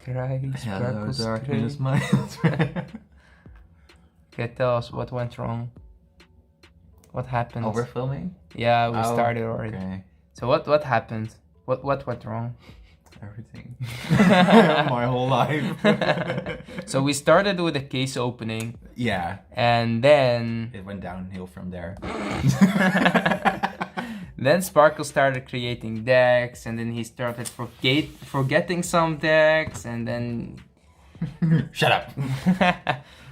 Cry, Hello, sparkles, darkness, cry. my old friend. Okay, tell us what went wrong. What happened? Oh, we're filming? Yeah, we started already. Okay. So what happened? What went wrong? Everything. My whole life. So we started with a case opening. Yeah. And then It went downhill from there. then Sparkle started creating decks, and then he started forgetting some decks, and then Shut up.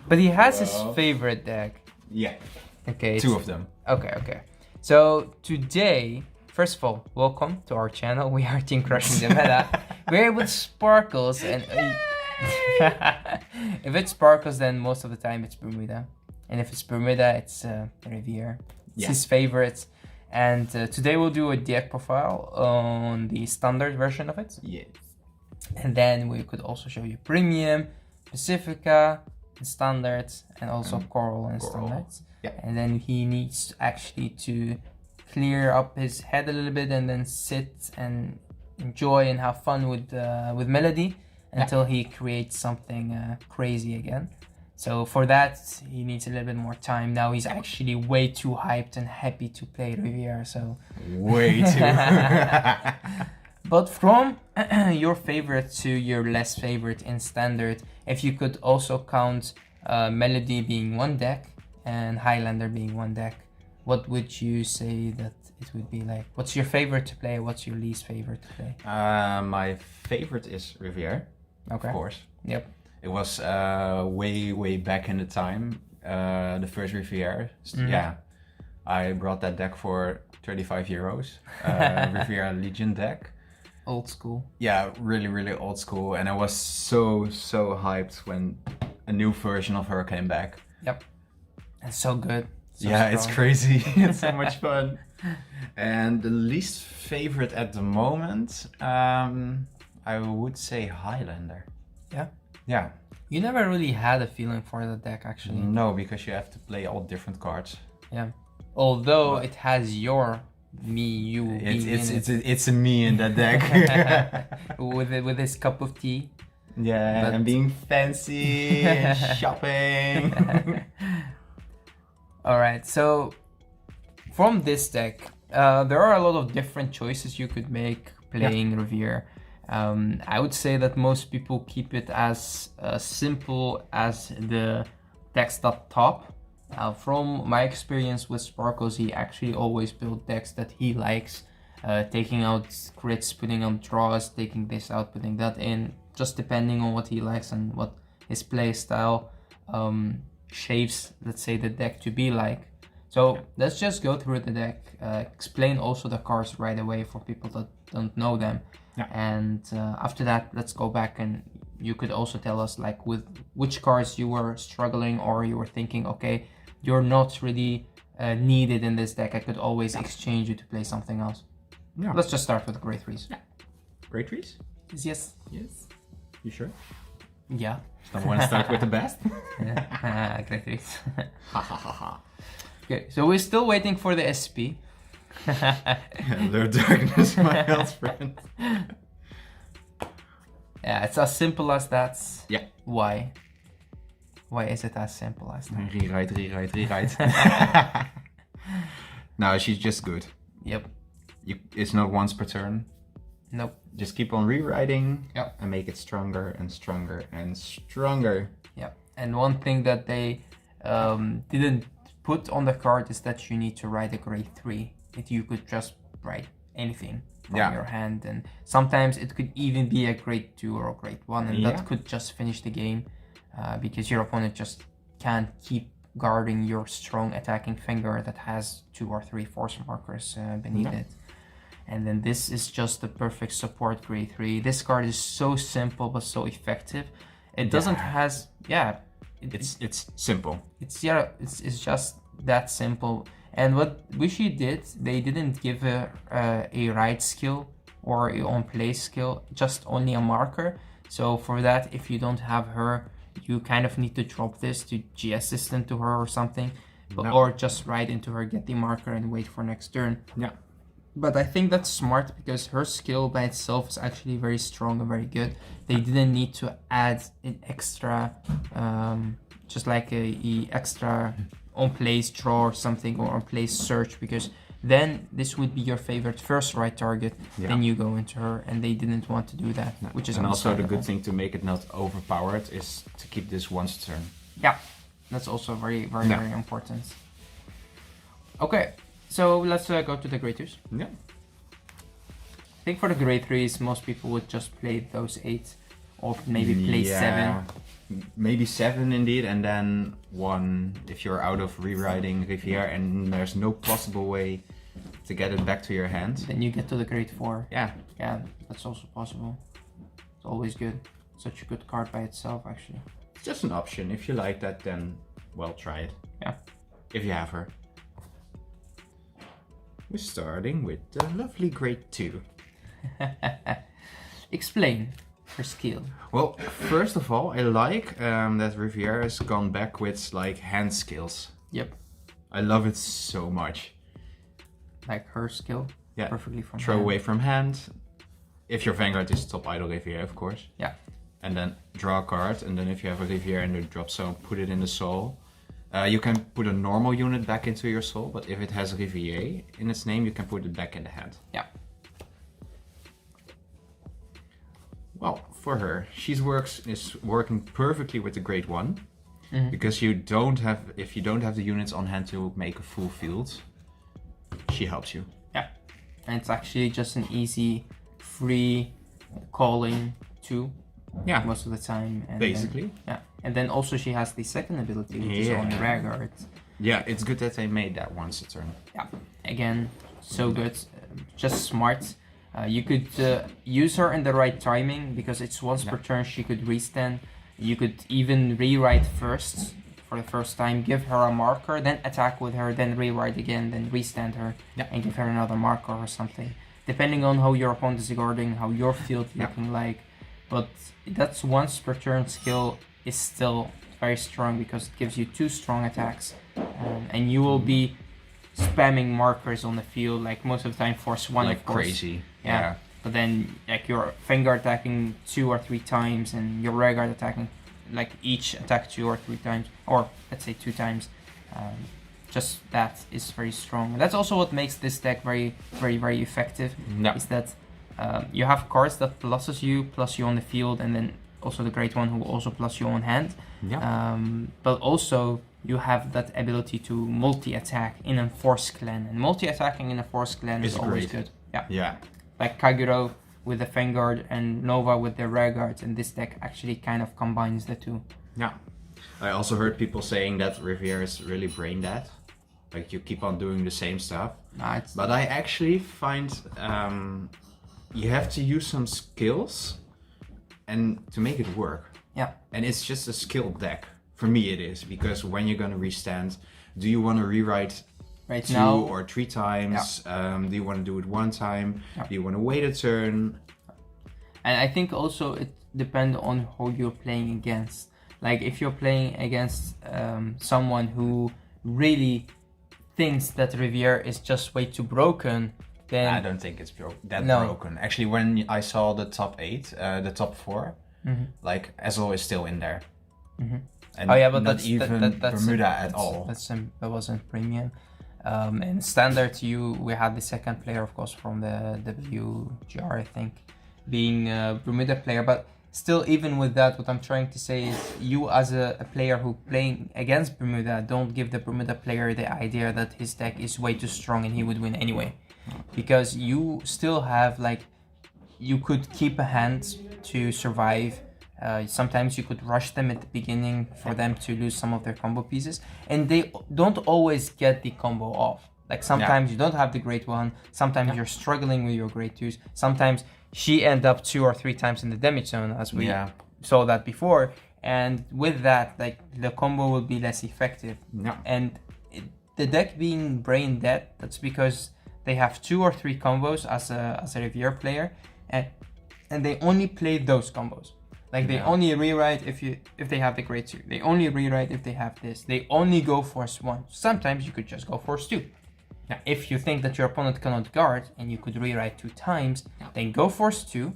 but he has his favorite deck. Yeah. Okay. Two of them. Okay. So today, first of all, welcome to our channel. We are Team Crushing the Meta. We're with Sparkles, and if it's Sparkles, then most of the time it's Bermuda, and if it's Bermuda, it's Riviere. It's his favorite. And today we'll do a deck profile on the standard version of it. Yes. And then we could also show you Premium, Pacifica, and Standards, and also Coral and Standards. Yeah. And then he needs actually to clear up his head a little bit and then sit and enjoy and have fun with Melody until he creates something crazy again. So for that, he needs a little bit more time. Now he's actually way too hyped and happy to play Riviere, so... Way too. But from your favorite to your less favorite in Standard, if you could also count Melody being one deck and Highlander being one deck, what would you say that it would be like? What's your favorite to play? What's your least favorite to play? My favorite is Riviere, of course. Yep. It was way back in the time, the first Riviere. Yeah, I brought that deck for 35 euros. Riviere Legion deck. Old school. Yeah, really old school, and I was so hyped when a new version of her came back. Yep. It's so good. So yeah, strong. it's crazy. It's so much fun. And the least favorite at the moment, I would say Highlander. Yeah. Yeah. You never really had a feeling for the deck, actually. No, because you have to play all different cards. Yeah. Although it has your you. It's a me in that deck. with his cup of tea. Yeah, and being fancy and shopping. All right, so from this deck, there are a lot of different choices you could make playing Riviere. I would say that most people keep it as simple as the text up top. From my experience with Sparkles, he actually always built decks that he likes, taking out crits, putting on draws, taking this out, putting that in, just depending on what he likes and what his play style shapes, let's say, the deck to be like. So let's just go through the deck, explain also the cards right away for people that don't know them. Yeah. And after that, let's go back and you could also tell us like with which cards you were struggling or you were thinking, okay, you're not really needed in this deck. I could always exchange you to play something else. Yeah. Let's just start with Great Threes. Yeah. Great Threes? Yes. Yes. You sure? Yeah. Don't want to start with the best? Yeah. Great Threes. Ha ha ha ha. Okay, so we're still waiting for the SP. Hello, darkness, my old friend. Yeah, it's as simple as that. Yeah. Why? Why is it as simple as that? Rewrite. No, she's just good. Yep. It's not once per turn. Nope. Just keep on rewriting. Yep. And make it stronger and stronger and stronger. Yep. And one thing that they didn't put on the card is that you need to write a grade 3. If you could just write anything from your hand, and sometimes it could even be a grade 2 or a grade 1, and that could just finish the game because your opponent just can't keep guarding your strong attacking finger that has 2 or 3 force markers beneath it. And then this is just the perfect support grade 3. This card is so simple but so effective. It doesn't has it's simple. It's just that simple. And what Wishy did, they didn't give her a ride skill or a on play skill, just only a marker. So for that, if you don't have her, you kind of need to drop this to G assistant to her or something, or just ride into her, get the marker and wait for next turn. Yeah. But I think that's smart because her skill by itself is actually very strong and very good. They didn't need to add an extra, just like a extra on-place draw or something, or on-place search, because then this would be your favorite first right target. Yeah. Then you go into her, and they didn't want to do that, which is and also the understandable. good thing to make it not overpowered is to keep this once turn. Yeah, that's also very important. Okay, so let's go to the grade 2s. Yeah. I think for the grade 3s, most people would just play those 8, or maybe play 7. Maybe 7 indeed, and then 1 if you're out of rewriting Riviere and there's no possible way to get it back to your hand. Then you get to the grade 4. Yeah. Yeah, that's also possible. It's always good. Such a good card by itself, actually. It's just an option. If you like that, then, well, try it. Yeah. If you have her. We're starting with the lovely grade 2. Explain her skill. Well, first of all, I like that Riviere has gone back with like hand skills. Yep. I love it so much. Like her skill. Yeah. Perfectly from Throw hand. away from hand. If your Vanguard is top idle Riviere, of course. Yeah. And then draw a card, and then if you have a Riviere in the drop zone, put it in the soul. You can put a normal unit back into your soul, but if it has Riviere in its name, you can put it back in the hand. Yeah. Well, for her, is working perfectly with the grade 1, because if you don't have the units on hand to make a full field, she helps you. Yeah. And it's actually just an easy, free calling 2. Yeah. Most of the time. And basically. Then, and then also she has the second ability, which is on Vanguard. Yeah, it's good that they made that once a turn. Yeah. Again, so good. Just smart. You could use her in the right timing, because it's once per turn she could restand. You could even rewrite first for the first time, give her a marker, then attack with her, then rewrite again, then restand her, and give her another marker or something. Depending on how your opponent is guarding, how your field looking like. But that's once per turn skill is still very strong, because it gives you 2 strong attacks. And you will be spamming markers on the field, like most of the time force 1, like of course. crazy. Yeah. But then like your Vanguard attacking 2 or 3 times, and your Vanguard attacking like each attack 2 or 3 times, or let's say 2 times. Just that is very strong. And that's also what makes this deck very effective. Is that you have cards that plus you on the field, and then also the great one who will also plus you on hand. But also you have that ability to multi-attack in a Force Clan, and multi-attacking in a Force Clan is always good. Yeah. Like Kaguro with the Vanguard and Nova with their Rearguards, and this deck actually kind of combines the 2. Yeah. I also heard people saying that Riviere is really brain dead. Like you keep on doing the same stuff. But I actually find you have to use some skills and to make it work. Yeah. And it's just a skill deck. For me it is, because when you're gonna restand, do you want to rewrite 2 or 3 times? Do you want to do it 1 time? Do you want to wait a turn? And I think also it depends on who you're playing against. Like if you're playing against someone who really thinks that Riviere is just way too broken, then I don't think it's broken. Actually, when I saw the top 8, the top 4, like Ezel is still in there. And but not even bermudaaaa at all. That wasn't premium. In standard, we had the second player, of course, from the WGR, I think, being a Bermuda player. But still, even with that, what I'm trying to say is, you as a player who playing against Bermuda, don't give the Bermuda player the idea that his deck is way too strong and he would win anyway, because you still have you could keep a hand to survive. Sometimes you could rush them at the beginning for them to lose some of their combo pieces, and they don't always get the combo off. Like sometimes you don't have the great 1, sometimes you're struggling with your great 2s, sometimes she end up 2 or 3 times in the damage zone, as we saw that before, and with that, like, the combo will be less effective. And the deck being brain dead, that's because they have 2 or 3 combos as a Riviere player, and they only play those combos. Like they only rewrite if they have the grade 2. They only rewrite if they have this. They only go force 1. Sometimes you could just go force 2. Yeah. If you think that your opponent cannot guard and you could rewrite 2 times, then go force 2,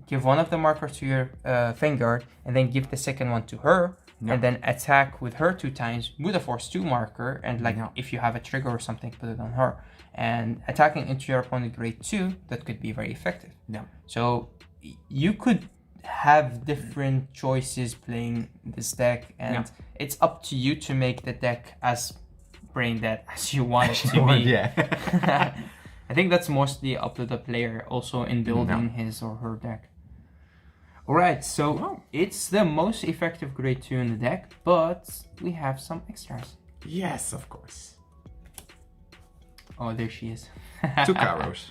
give one of the markers to your Vanguard, and then give the second one to her, and then attack with her 2 times with a force 2 marker, and like if you have a trigger or something, put it on her. And attacking into your opponent grade 2, that could be very effective. Yeah. So you could have different choices playing this deck, and it's up to you to make the deck as brain dead as you want it to be. Yeah. I think that's mostly up to the player also in building his or her deck. Alright, so it's the most effective grade 2 in the deck, but we have some extras. Yes, of course. Oh, there she is. 2 Kairos.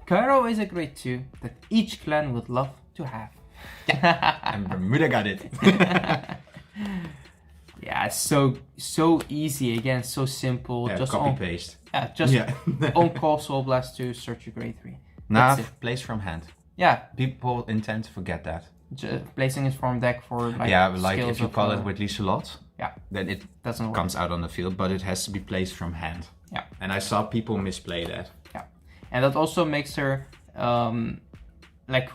Cairo is a grade 2 that each clan would love to have. And Bermuda got it. Yeah, so easy, again, so simple. Yeah, just copy paste. Just on call Soul Blast 2, search your grade 3. Now place from hand. Yeah. People intend to forget that. Placing it from deck for like like if you call it with Lieselot, then it doesn't comes out on the field, but it has to be placed from hand. Yeah. And I saw people misplay that. Yeah. And that also makes her like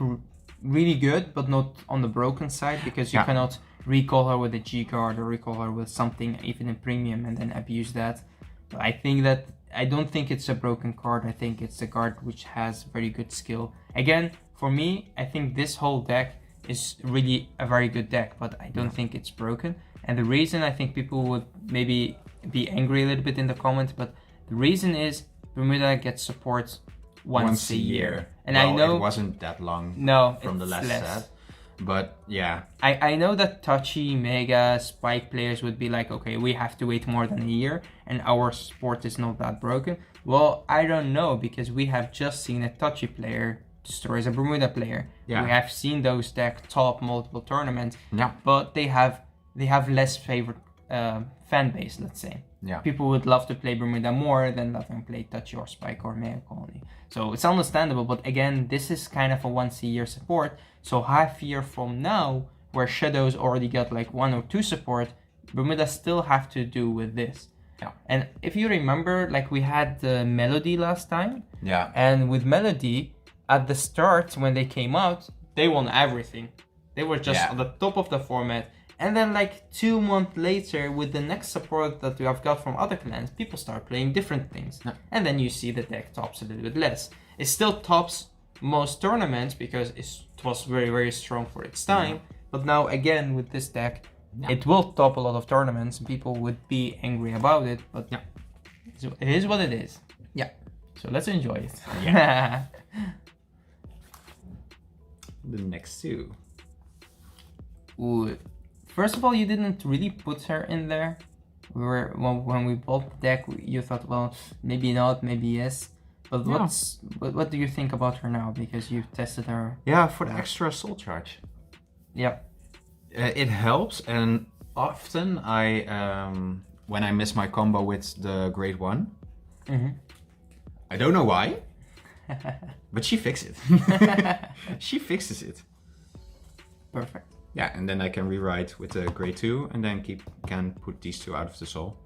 really good, but not on the broken side, because you cannot recall her with a G card or recall her with something even in premium and then abuse that. But I don't think it's a broken card. I think it's a card which has very good skill. Again, for me, I think this whole deck is really a very good deck, but I don't think it's broken. And the reason, I think people would maybe be angry a little bit in the comments, but the reason is Bermuda gets support once a year. And well, I know it wasn't that long from the last set. But yeah. I know that touchy, mega, spike players would be like, okay, we have to wait more than a year and our sport is not that broken. Well, I don't know, because we have just seen a touchy player destroys a Bermuda player. Yeah. We have seen those decks top multiple tournaments, but they have less favorite fan base, let's say. Yeah. People would love to play Bermuda more than let them play touchy or spike or mega colony. So it's understandable, but again, this is kind of a once a year support. So half year from now, where Shadows already got like 1 or 2 support, Bermuda still have to do with this. Yeah. And if you remember, like we had the Melody last time. Yeah. And with Melody, at the start when they came out, they won everything. They were just on the top of the format. And then like 2 months later, with the next support that we have got from other clans, people start playing different things. Yeah. And then you see the deck tops a little bit less. It still tops most tournaments because it was very, very strong for its time. But now again, with this deck, it will top a lot of tournaments. People would be angry about it, but it is what it is. Yeah. So let's enjoy it. Yeah. The next 2. Ooh. First of all, you didn't really put her in there. When we bought the deck, you thought, well, maybe not, maybe yes. But what do you think about her now? Because you've tested her. Yeah, for the extra soul charge. Yeah. It helps, and often when I miss my combo with the grade 1, I don't know why, but she fixes it. She fixes it. Perfect. Yeah, and then I can rewrite with the grade 2 and then can put these 2 out of the soul.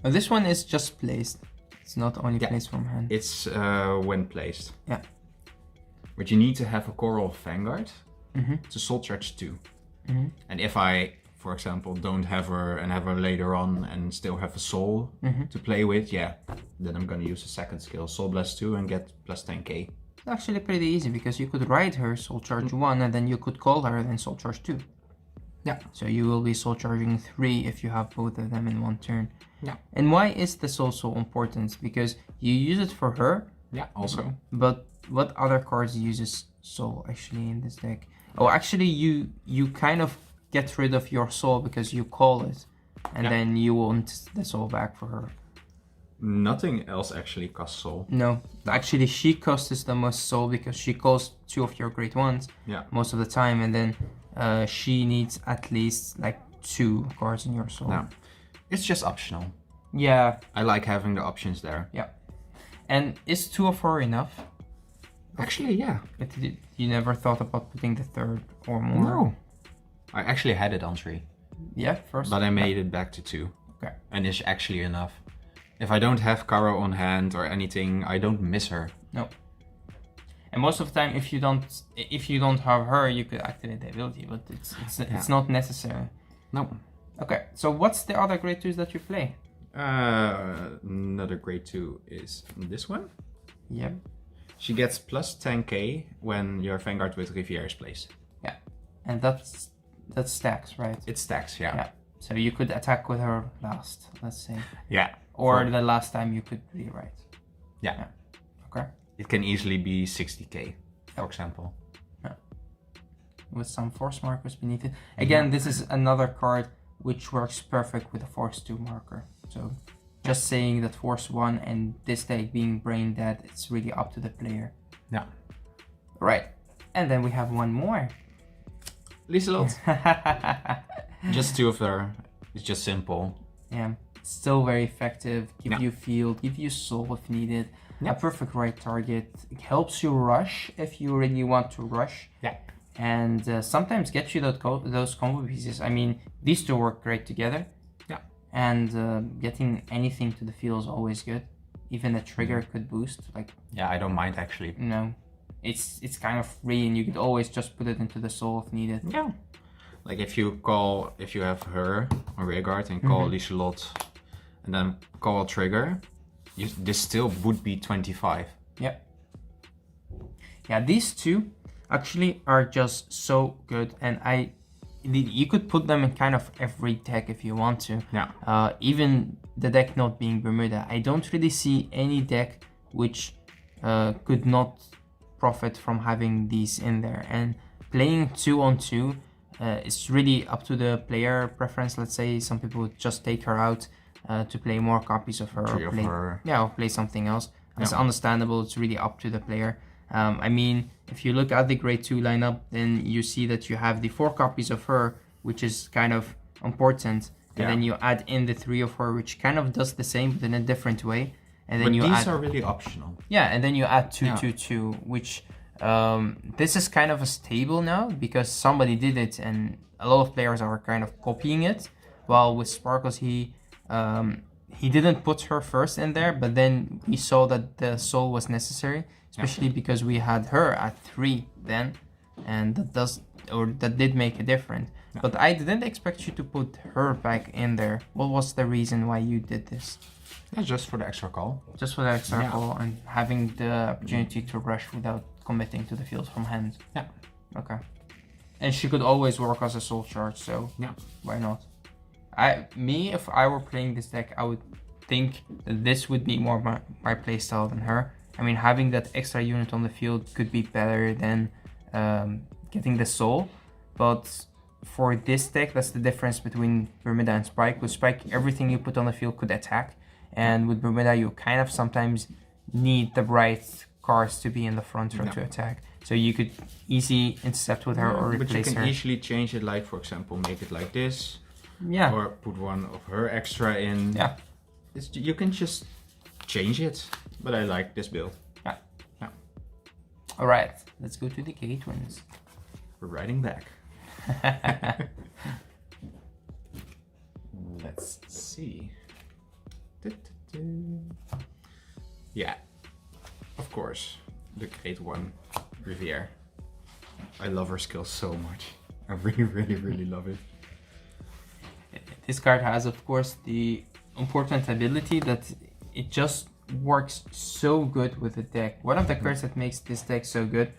Well, this one is just placed. It's not only placed from hand. It's when placed. Yeah. But you need to have a Coral Vanguard to soul charge 2. And if I, for example, don't have her and have her later on and still have a soul to play with, then I'm gonna use the second skill, Soul Blast 2, and get plus 10k. It's actually pretty easy because you could ride her Soul Charge 1 and then you could call her and then Soul Charge 2. Yeah. So you will be Soul Charging 3 if you have both of them in one turn. Yeah. And why is the Soul so important? Because you use it for her. Yeah, also. But what other cards uses Soul actually in this deck? Oh, actually you kind of get rid of your Soul because you call it. And then you want the Soul back for her. Nothing else actually costs soul. No, actually she costs the most soul because she calls 2 of your great ones most of the time, and then she needs at least like 2 cards in your soul. No, it's just optional. Yeah. I like having the options there. Yeah. And is 2 of her enough? Actually, yeah. But you never thought about putting the 3rd or more? No. I actually had it on 3. Yeah, first. But I made it back to 2. Okay. And it's actually enough. If I don't have Karo on hand or anything, I don't miss her. No. And most of the time, if you don't have her, you could activate the ability, but it's not necessary. No. Okay, so what's the other grade 2s that you play? Another grade 2 is this one. Yep. She gets plus 10k when your Vanguard with Riviere is placed. Yeah, and that stacks, right? It stacks, yeah. Yeah. So you could attack with her last, let's say. Yeah. Or the last time you could rewrite. Yeah. Okay. It can easily be 60k, for example. Yeah. With some force markers beneath it. Again, this is another card which works perfect with a force 2 marker. So just saying that force 1 and this deck being brain dead, it's really up to the player. Yeah. Right. And then we have one more. Lieselot. Just 2 of her. It's just simple. Yeah. Still very effective. Give you field, give you soul if needed. A perfect right target. It helps you rush if you really want to rush. Yeah. And sometimes get you those combo pieces. I mean, these two work great together. Yeah. And getting anything to the field is always good. Even a trigger could boost. Like. Yeah, I don't mind actually. No, it's kind of free, and you could always just put it into the soul if needed. Yeah. Like if you have her on rearguard and call Lieselot, and then call a trigger, this still would be 25. Yeah. Yeah, these two actually are just so good, and you could put them in kind of every deck if you want to. Yeah. Even the deck not being Bermuda, I don't really see any deck which could not profit from having these in there. And playing 2-on-2, it's really up to the player preference. Let's say some people would just take her out to play more copies of her, or play something else. It's understandable. It's really up to the player. I mean, if you look at the grade 2 lineup, then you see that you have the 4 copies of her, which is kind of important, and then you add in the 3 of her, which kind of does the same but in a different way. And then these are really optional. Yeah, and then you add 2-2-2, which this is kind of a stable now because somebody did it, and a lot of players are kind of copying it. While with Sparkles, he didn't put her first in there, but then we saw that the soul was necessary, especially because we had her at 3 then, and that did make a difference. But I didn't expect you to put her back in there. What was the reason why you did this? That's just for the extra call. Just for the extra call and having the opportunity to rush without committing to the field from hand. Yeah. Okay. And she could always work as a soul charge, so why not? If I were playing this deck, I would think that this would be more my playstyle than her. I mean, having that extra unit on the field could be better than getting the soul, but for this deck, that's the difference between Bermuda and Spike. With Spike, everything you put on the field could attack, and with Bermuda, you kind of sometimes need the right cards to be in the front row to attack. So you could easily intercept with her or replace her. But you can easily change it, like for example, make it like this. Yeah. Or put one of her extra in. Yeah. You can just change it. But I like this build. Yeah. Alright, let's go to the K-Twins. We're riding back. Let's see. Yeah. Of course. The great one, Riviere. I love her skill so much. I really love it. This card has, of course, the important ability that it just works so good with the deck. One of the cards that makes this deck so good,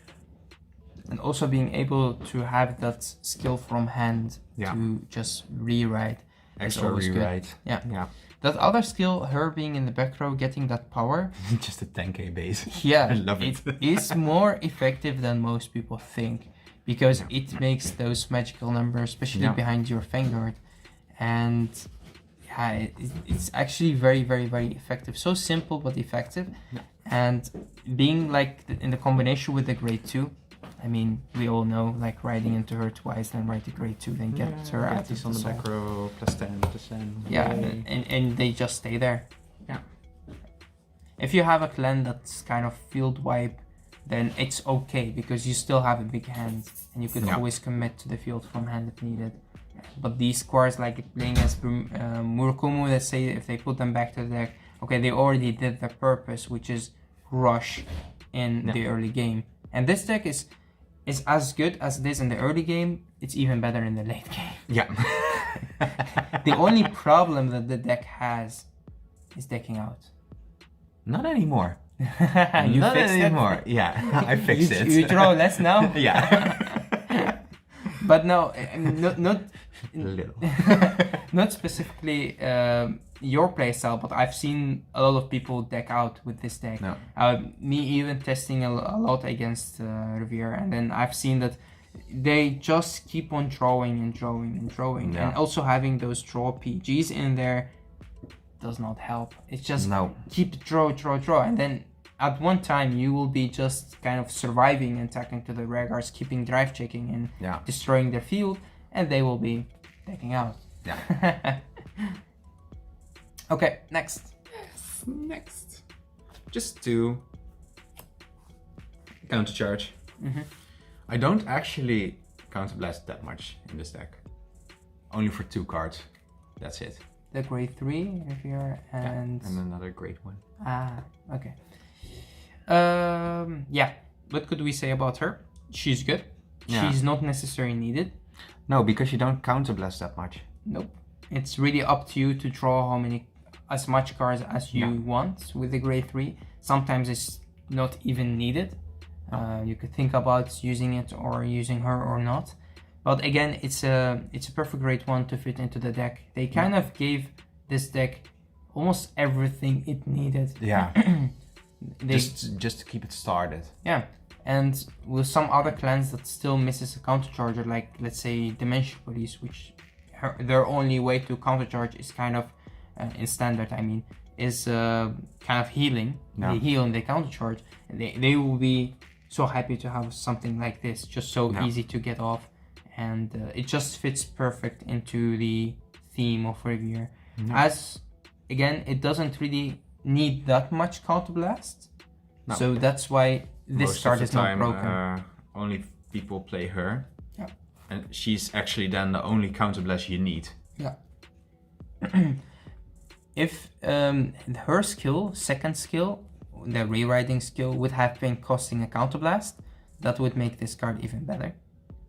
and also being able to have that skill from hand to just rewrite. Extra rewrite. Good. Yeah. That other skill, her being in the back row, getting that power. Just a 10k base. Yeah, I love it. It is more effective than most people think, because it makes those magical numbers, especially behind your Vanguard. And it's actually very effective. So simple but effective. And being like in the combination with the grade 2, I mean, we all know, like riding into her twice, then ride the grade 2, then get her out on the back row, plus 10%. Yeah, and they just stay there. Yeah. If you have a clan that's kind of field wipe, then it's okay, because you still have a big hand, and you could always commit to the field from hand if needed. But these squares, like playing as Murakumo, let's say, if they put them back to the deck, okay, they already did the purpose, which is rush in the early game. And this deck is as good as it is in the early game. It's even better in the late game. Yeah. The only problem that the deck has is decking out. Not anymore. You Not fixed anymore. it? Yeah, I fixed it. You draw less now? Yeah. But no, not Little. not specifically your playstyle, but I've seen a lot of people deck out with this deck. No. Me even testing a lot against Riviere, and then I've seen that they just keep on drawing and drawing and drawing, and also having those draw PGs in there does not help. It's just keep draw, and then at one time you will be just kind of surviving and attacking to the rear guards, keeping drive checking and destroying their field, and they will be taking out. Yeah. Okay, next. Yes, next. Just to countercharge. I don't actually counterblast that much in this deck. Only for 2 cards. That's it. The grade 3 Riviere and another grade 1. Okay. Yeah, what could we say about her? She's good. She's not necessarily needed. No, because you don't counterblast that much. Nope. It's really up to you to draw as much cards as you want with the grade 3. Sometimes it's not even needed. You could think about using it or using her or not. But again, it's a perfect grade 1 to fit into the deck. They kind of gave this deck almost everything it needed. Yeah. just to keep it started. Yeah. And with some other clans that still misses a countercharger, like let's say Dimension Police, which their only way to countercharge is kind of in standard, I mean, is kind of healing. They heal and they countercharge. And they will be so happy to have something like this, just so easy to get off. And it just fits perfect into the theme of Riviere. As again, it doesn't really need that much counterblast, so that's why this card is not broken. Only people play her, and she's actually then the only counterblast you need. Yeah. If her skill, second skill, the rewriting skill, would have been costing a counterblast, that would make this card even better.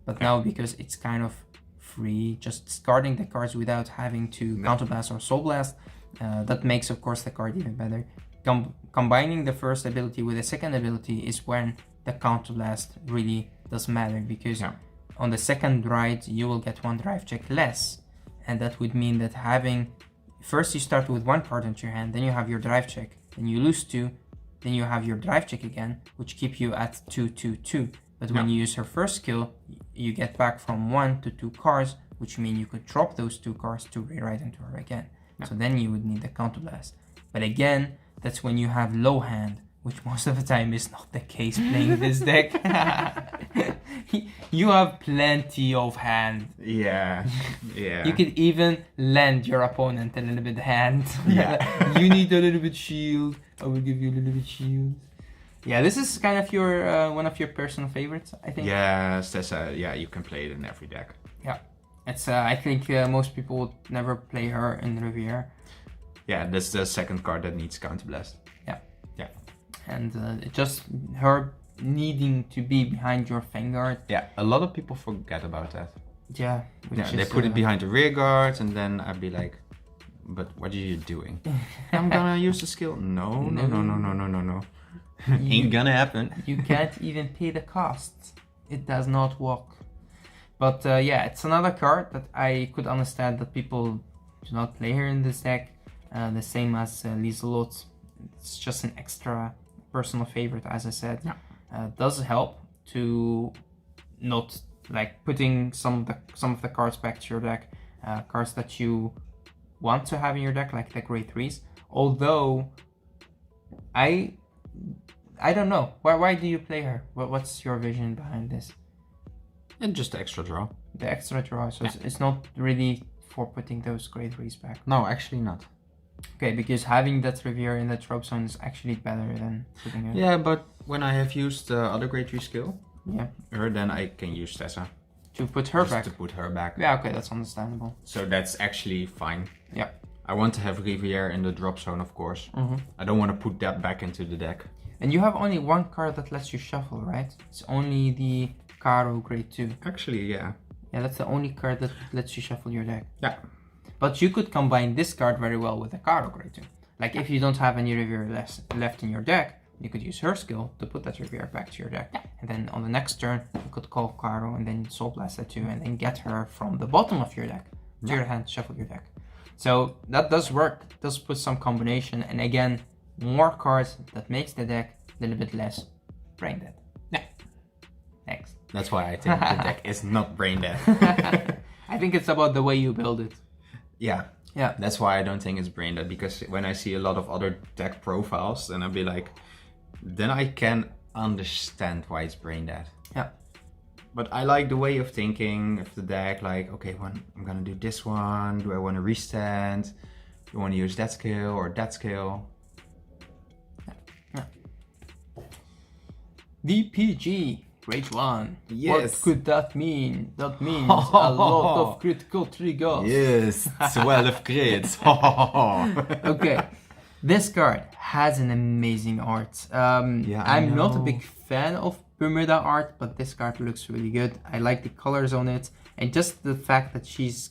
But now, because it's kind of free, just discarding the cards without having to counterblast or soul blast, that makes, of course, the card even better. Combining the first ability with the second ability is when the counterblast really does matter, because on the second ride you will get 1 drive check less, and that would mean that first you start with 1 card into your hand, then you have your drive check, then you lose 2, then you have your drive check again, which keep you at 2/2/2. But when you use her first skill, you get back from 1 to 2 cards, which mean you could drop those 2 cards to rewrite into her again. So then you would need the counterblast. But again, that's when you have low hand, which most of the time is not the case playing this deck. You have plenty of hand. Yeah. You could even lend your opponent a little bit hand. You need a little bit shield. I will give you a little bit shield. Yeah, this is kind of your one of your personal favorites, I think. Yes, that's you can play it in every deck. Yeah, it's I think most people would never play her in Riviere. Yeah, that's the second card that needs counterblast. Yeah. And just her needing to be behind your Vanguard. Yeah, a lot of people forget about that. Yeah. They put it behind the rear guards, and then I'd be like, but what are you doing? I'm gonna use the skill. No. Ain't gonna happen. You can't even pay the costs. It does not work. But yeah, it's another card that I could understand that people do not play here in this deck. The same as Lieselot. It's just an extra personal favorite, as I said. Does help to not like putting some of the cards back to your deck. Cards that you want to have in your deck, like the grade 3s. Although I don't know. Why do you play her? What's your vision behind this? And just the extra draw. The extra draw. So it's not really for putting those grade 3s back. No, actually not. Okay, because having that Riviere in the trope zone is actually better than putting it. Yeah, but when I have used the other grade 3 skill, then I can use Tessa. To put her back? To put her back. Yeah, okay, that's understandable. So that's actually fine. Yeah. I want to have Riviere in the drop zone, of course. I don't want to put that back into the deck. And you have only one card that lets you shuffle, right? It's only the Caro grade 2. Actually, yeah. Yeah, that's the only card that lets you shuffle your deck. Yeah. But you could combine this card very well with a Caro grade 2. Like if you don't have any Riviere left in your deck, you could use her skill to put that Riviere back to your deck. And then on the next turn, you could call Caro and then Soul Blast that 2 and then get her from the bottom of your deck to your hand, shuffle your deck. So that does work, it does put some combination, and again, more cards that makes the deck a little bit less brain dead. Yeah. Next. That's why I think the deck is not brain dead. I think it's about the way you build it. Yeah. Yeah. That's why I don't think it's brain dead, because when I see a lot of other deck profiles, then I'll be like, then I can understand why it's brain dead. Yeah. But I like the way of thinking of the deck, like, okay, I'm gonna do this one, do I want to restand? Do I want to use that skill or that skill? Yeah. DPG, grade 1. Yes. What could that mean? That means a lot of critical triggers. Yes, 12 crits. Okay, this card has an amazing art. I'm not a big fan of Bermuda art, but this card looks really good. I like the colors on it, and just the fact that she's...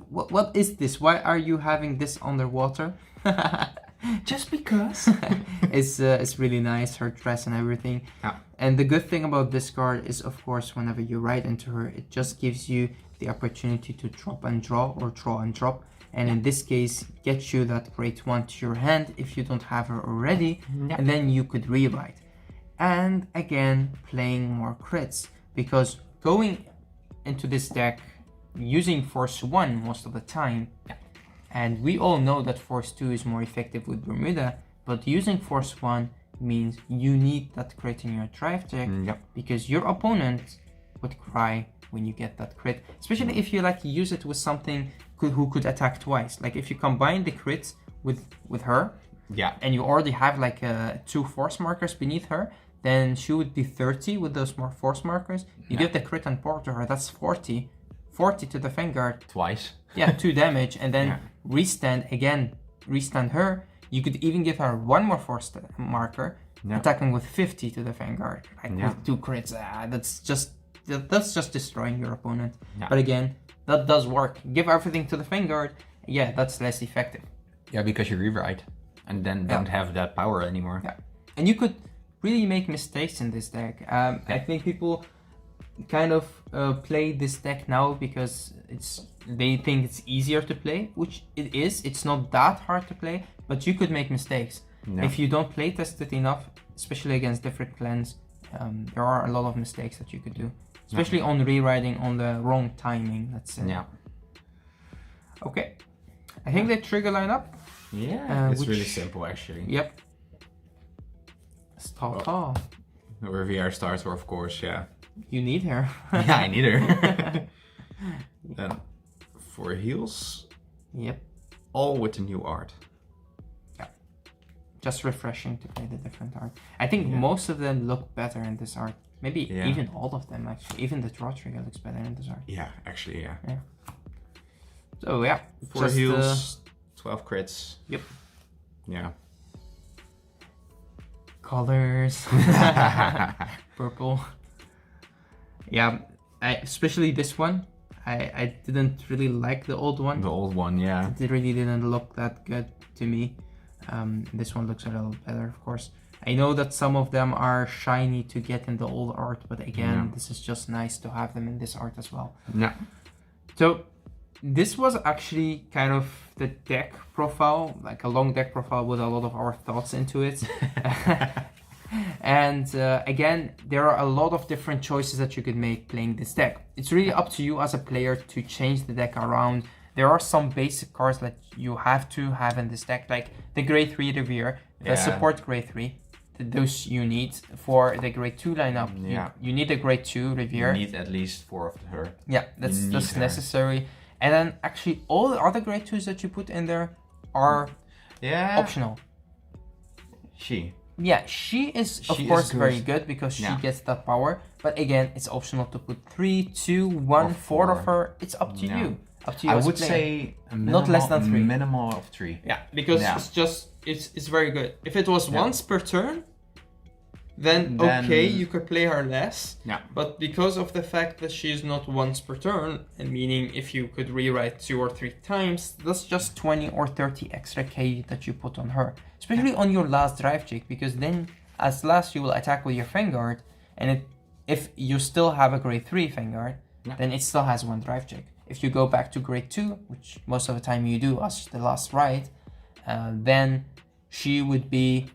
What is this? Why are you having this underwater? Just because. It's really nice, her dress and everything. Yeah. And the good thing about this card is, of course, whenever you ride into her, it just gives you the opportunity to drop and draw or draw and drop. And in this case, get you that grade 1 to your hand if you don't have her already, and then you could rewrite. And again, playing more crits, because going into this deck using Force 1 most of the time, and we all know that Force 2 is more effective with Bermuda, but using Force 1 means you need that crit in your drive deck, because your opponent would cry when you get that crit, especially if you use it with something who could attack twice. Like if you combine the crits with her, and you already have 2 force markers beneath her, then she would be 30 with those more force markers. You give the crit and pour to her, that's 40 to the Vanguard. Twice. Yeah, 2 damage, and then restand her. You could even give her 1 more force marker, attacking with 50 to the Vanguard. With 2 crits, that's just destroying your opponent. But again, that does work. Give everything to the Vanguard, that's less effective. Yeah, because you rewrite, and then don't have that power anymore. Yeah, and you could really make mistakes in this deck. I think people kind of play this deck now because they think it's easier to play, which it is. It's not that hard to play, but you could make mistakes. If you don't play test it enough, especially against different clans. There are a lot of mistakes that you could do, especially on rewriting on the wrong timing, let's say. Okay, I think the trigger lineup. It's really simple actually. Yep. Start. Riviere starter, of course, You need her. I need her. Then 4 heals. Yep. All with the new art. Just refreshing to play the different art. I think most of them look better in this art. Maybe even all of them actually. Even the draw trigger looks better in this art. Yeah, actually, So 4 heals, 12 crits. Yep. Yeah. Colors. Purple. Yeah, especially this one. I didn't really like the old one. The old one, It really didn't look that good to me. This one looks a little better, of course. I know that some of them are shiny to get in the old art, but again, this is just nice to have them in this art as well. So this was actually kind of the deck profile, like a long deck profile with a lot of our thoughts into it. And again, there are a lot of different choices that you could make playing this deck. It's really up to you as a player to change the deck around. There are some basic cards that you have to have in this deck, like the grade 3 Riviere, the support grade 3. Those you need for the grade 2 lineup. You need a grade 2 Riviere. You need at least 4 of her. Yeah, that's necessary. And then actually all the other grade 2s that you put in there are optional. She is of course very good because she gets that power. But again, it's optional to put 3, 2, 1, 4 of her. It's up to you. Up to you. I as a would player. say Not less than 3. Minimal of 3. Yeah, because Yeah. it's just it's very good. If it was Yeah. once per turn, then okay, you could play her less. Yeah. But because of the fact that she's not once per turn, and meaning if you could rewrite 2 or 3 times, that's just 20 or 30 extra K that you put on her. Especially on your last drive check, because then as last you will attack with your Vanguard, and if you still have a grade 3 Vanguard, then it still has 1 drive check. If you go back to grade 2, which most of the time you do as the last ride, then she would be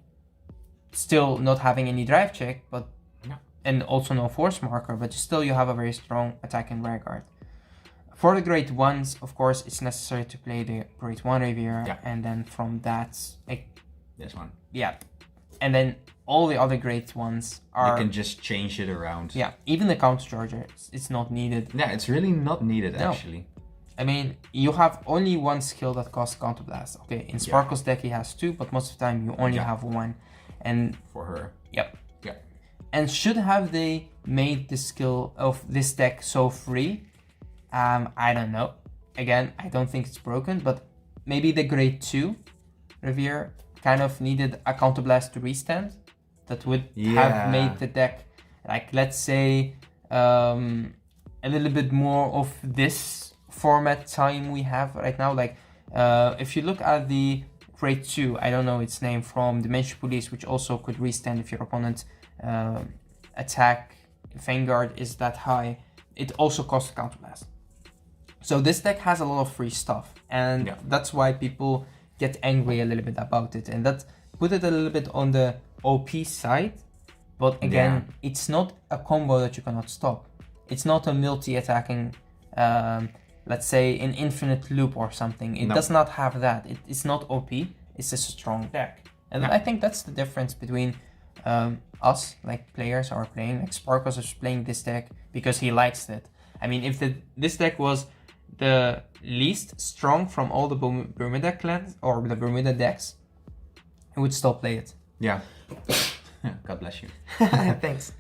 still not having any drive check, but and also no force marker, but still you have a very strong attack in Vanguard. For the grade 1s, of course, it's necessary to play the grade 1 Riviere, and then from that, this one. Yeah, and then all the other grade 1s are... You can just change it around. Yeah, even the counter charger, it's not needed. Yeah, it's really not needed, actually. I mean, you have only 1 skill that costs counter blast. Okay, in Sparkelszzz deck he has 2, but most of the time you only have 1. And for her. Yep. Yeah. And should have they made the skill of this deck so free? I don't know. Again, I don't think it's broken, but maybe the grade 2 Riviere kind of needed a counter blast to restand. That would have made the deck, like, let's say, a little bit more of this format time we have right now. Like, if you look at the grade 2, I don't know its name, from Dimension Police, which also could restand if your opponent attack Vanguard is that high, it also costs counter blast. So this deck has a lot of free stuff, and that's why people get angry a little bit about it, and that put it a little bit on the OP side. But again, it's not a combo that you cannot stop. It's not a multi-attacking, let's say an infinite loop or something. It does not have that. It's not OP, it's just a strong deck. And I think that's the difference between us, like players are playing, like Sparkelszzz is playing this deck because he likes it. I mean, if this deck was the least strong from all the Bermuda clans or the Bermuda decks, I would still play it. Yeah. God bless you. Thanks.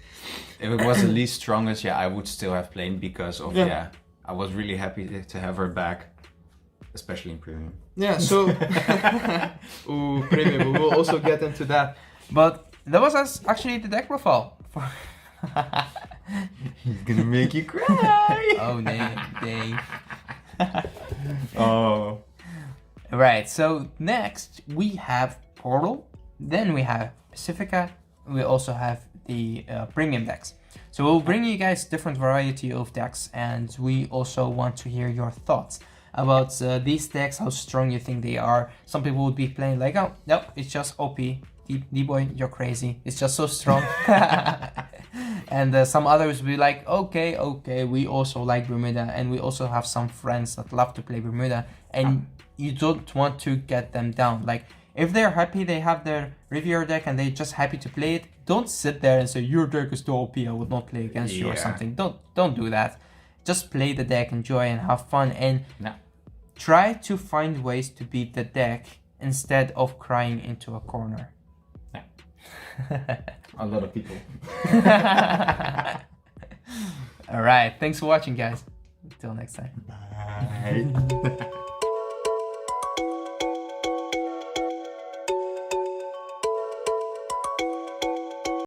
If it was the least strongest, I would still have played because of, I was really happy to have her back, especially in Premium. Yeah, so... Ooh, Premium, we will also get into that. But that was actually the deck profile. He's gonna make you cry! Oh, dang. Oh. Right, so next we have Portal, then we have Pacifica, we also have the premium decks. So we'll bring you guys different variety of decks, and we also want to hear your thoughts about these decks, how strong you think they are. Some people would be playing like, oh, no, it's just OP, D-Boy, you're crazy, it's just so strong. And some others will be like, okay, we also like Bermuda, and we also have some friends that love to play Bermuda, and you don't want to get them down. Like, if they're happy they have their Riviere deck and they're just happy to play it, don't sit there and say, your deck is too OP, I would not play against you or something. Don't do that. Just play the deck, enjoy and have fun, and try to find ways to beat the deck instead of crying into a corner. A lot of people. Alright, thanks for watching, guys. Until next time. Bye.